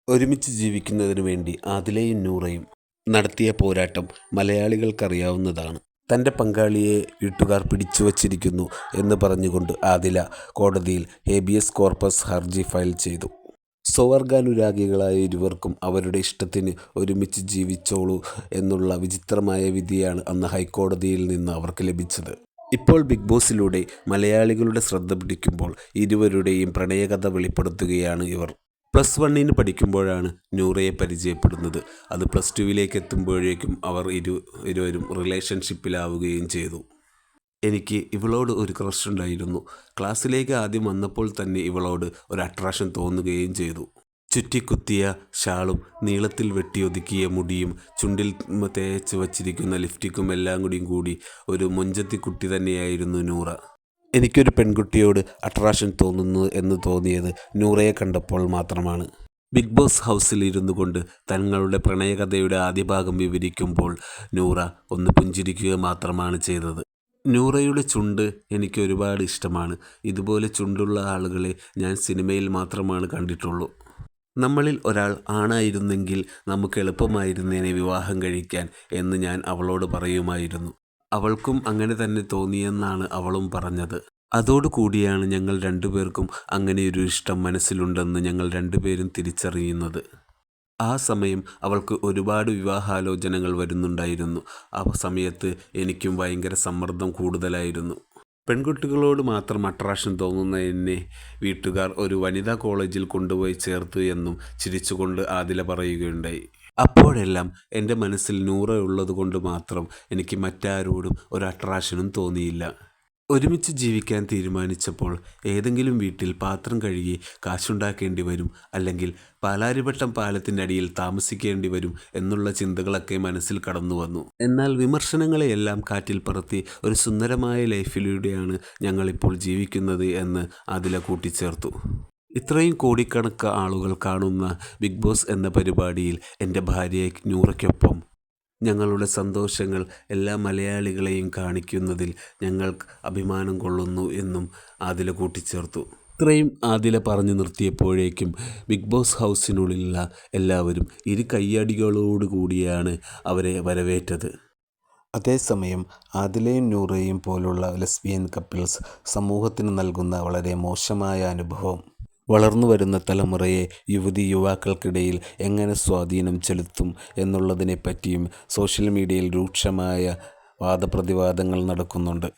ഒരുമിച്ച് ജീവിക്കുന്നതിനു വേണ്ടി ആദിലയും നൂറയും നടത്തിയ പോരാട്ടം മലയാളികൾക്കറിയാവുന്നതാണ്. തൻ്റെ പങ്കാളിയെ വീട്ടുകാർ പിടിച്ചുവച്ചിരിക്കുന്നു എന്ന് പറഞ്ഞുകൊണ്ട് ആദില കോടതിയിൽ ഹേബിയസ് കോർപ്പസ് ഹർജി ഫയൽ ചെയ്തു. സ്വവർഗാനുരാഗികളായ ഇരുവർക്കും അവരുടെ ഇഷ്ടത്തിന് ഒരുമിച്ച് ജീവിച്ചോളൂ എന്നുള്ള വിചിത്രമായ വിധിയാണ് അന്ന് ഹൈക്കോടതിയിൽ നിന്ന് അവർക്ക് ലഭിച്ചത്. ഇപ്പോൾ ബിഗ് ബോസിലൂടെ മലയാളികളുടെ ശ്രദ്ധ പിടിക്കുമ്പോൾ ഇരുവരുടെയും പ്രണയകഥ വെളിപ്പെടുത്തുകയാണ് ഇവർ. +1 പഠിക്കുമ്പോഴാണ് നൂറയെ പരിചയപ്പെടുന്നത്. അത് +2 എത്തുമ്പോഴേക്കും അവർ ഇരുവരും റിലേഷൻഷിപ്പിലാവുകയും ചെയ്തു. എനിക്ക് ഇവളോട് ഒരു ക്രഷ് ഉണ്ടായിരുന്നു. ക്ലാസ്സിലേക്ക് ആദ്യം വന്നപ്പോൾ തന്നെ ഇവളോട് ഒരു അട്രാക്ഷൻ തോന്നുകയും ചെയ്തു. ചുറ്റിക്കുത്തിയ ഷാളും നീളത്തിൽ വെട്ടിയൊതുക്കിയ മുടിയും ചുണ്ടിൽ തേച്ച് വച്ചിരിക്കുന്ന ലിപ്സ്റ്റിക്കും എല്ലാം കൂടി ഒരു മൊഞ്ചത്തി കുട്ടി തന്നെയായിരുന്നു നൂറ. എനിക്കൊരു പെൺകുട്ടിയോട് അട്രാക്ഷൻ തോന്നുന്നു എന്ന് തോന്നിയത് നൂറയെ കണ്ടപ്പോൾ മാത്രമാണ്. ബിഗ് ബോസ് ഹൗസിൽ ഇരുന്നു കൊണ്ട് തങ്ങളുടെ പ്രണയകഥയുടെ ആദ്യ ഭാഗം വിവരിക്കുമ്പോൾ നൂറ ഒന്ന് പുഞ്ചിരിക്കുക മാത്രമാണ് ചെയ്തത്. നൂറയുടെ ചുണ്ട് എനിക്ക് ഒരുപാട് ഇഷ്ടമാണ്. ഇതുപോലെ ചുണ്ടുള്ള ആളുകളെ ഞാൻ സിനിമയിൽ മാത്രമാണ് കണ്ടിട്ടുള്ളൂ. നമ്മളിൽ ഒരാൾ ആണായിരുന്നെങ്കിൽ നമുക്ക് എളുപ്പമായിരുന്നേനെ വിവാഹം കഴിക്കാൻ എന്ന് ഞാൻ അവളോട് പറയുമായിരുന്നു. അവൾക്കും അങ്ങനെ തന്നെ തോന്നിയെന്നാണ് അവളും പറഞ്ഞത്. അതോടുകൂടിയാണ് ഞങ്ങൾ രണ്ടുപേർക്കും അങ്ങനെയൊരു ഇഷ്ടം മനസ്സിലുണ്ടെന്ന് ഞങ്ങൾ രണ്ടുപേരും തിരിച്ചറിയുന്നത്. ആ സമയം അവൾക്ക് ഒരുപാട് വിവാഹാലോചനകൾ വരുന്നുണ്ടായിരുന്നു. ആ സമയത്ത് എനിക്കും ഭയങ്കര സമ്മർദ്ദം കൂടുതലായിരുന്നു. പെൺകുട്ടികളോട് മാത്രം അട്രാക്ഷൻ തോന്നുന്ന എന്നെ വീട്ടുകാർ ഒരു വനിതാ കോളേജിൽ കൊണ്ടുപോയി ചേർത്തു എന്നും ചിരിച്ചുകൊണ്ട് ആദില പറയുകയുണ്ടായി. അപ്പോഴെല്ലാം എൻ്റെ മനസ്സിൽ നൂറ ഉള്ളതുകൊണ്ട് മാത്രം എനിക്ക് മറ്റാരോടും ഒരു അട്രാക്ഷനും തോന്നിയില്ല. ഒരുമിച്ച് ജീവിക്കാൻ തീരുമാനിച്ചപ്പോൾ ഏതെങ്കിലും വീട്ടിൽ പാത്രം കഴുകി കാശുണ്ടാക്കേണ്ടി വരും, അല്ലെങ്കിൽ പാലാരിവട്ടം പാലത്തിൻ്റെ അടിയിൽ താമസിക്കേണ്ടി വരും എന്നുള്ള ചിന്തകളൊക്കെ മനസ്സിൽ കടന്നു വന്നു. എന്നാൽ വിമർശനങ്ങളെയെല്ലാം കാറ്റിൽ പറത്തി ഒരു സുന്ദരമായ ലൈഫിലൂടെയാണ് ഞങ്ങളിപ്പോൾ ജീവിക്കുന്നത് എന്ന് ആദില കൂട്ടിച്ചേർത്തു. ഇത്രയും കോടിക്കണക്ക് ആളുകൾ കാണുന്ന ബിഗ് ബോസ് എന്ന പരിപാടിയിൽ എൻ്റെ ഭാര്യ നൂറയ്ക്കൊപ്പം ഞങ്ങളുടെ സന്തോഷങ്ങൾ എല്ലാ മലയാളികളെയും കാണിക്കുന്നതിൽ ഞങ്ങൾ അഭിമാനം കൊള്ളുന്നു എന്നും ആദില കൂട്ടിച്ചേർത്തു. ഇത്രയും ആദില പറഞ്ഞു നിർത്തിയപ്പോഴേക്കും ബിഗ് ബോസ് ഹൗസിനുള്ളിലുള്ള എല്ലാവരും ഇരു കയ്യടികളോടുകൂടിയാണ് അവരെ വരവേറ്റത്. അതേസമയം ആദിലയും നൂറയും പോലുള്ള ലെസ്ബിയൻ കപ്പിൾസ് സമൂഹത്തിന് നൽകുന്ന വളരെ മോശമായ അനുഭവം വളർന്നു വരുന്ന തലമുറയെ യുവതി-യുവാക്കൾക്കിടയിൽ എങ്ങനെ സ്വാധീനം ചെലുത്തും എന്നുള്ളതിനെപ്പറ്റിയും സോഷ്യൽ മീഡിയയിൽ രൂക്ഷമായ വാദപ്രതിവാദങ്ങൾ നടക്കുന്നുണ്ട്.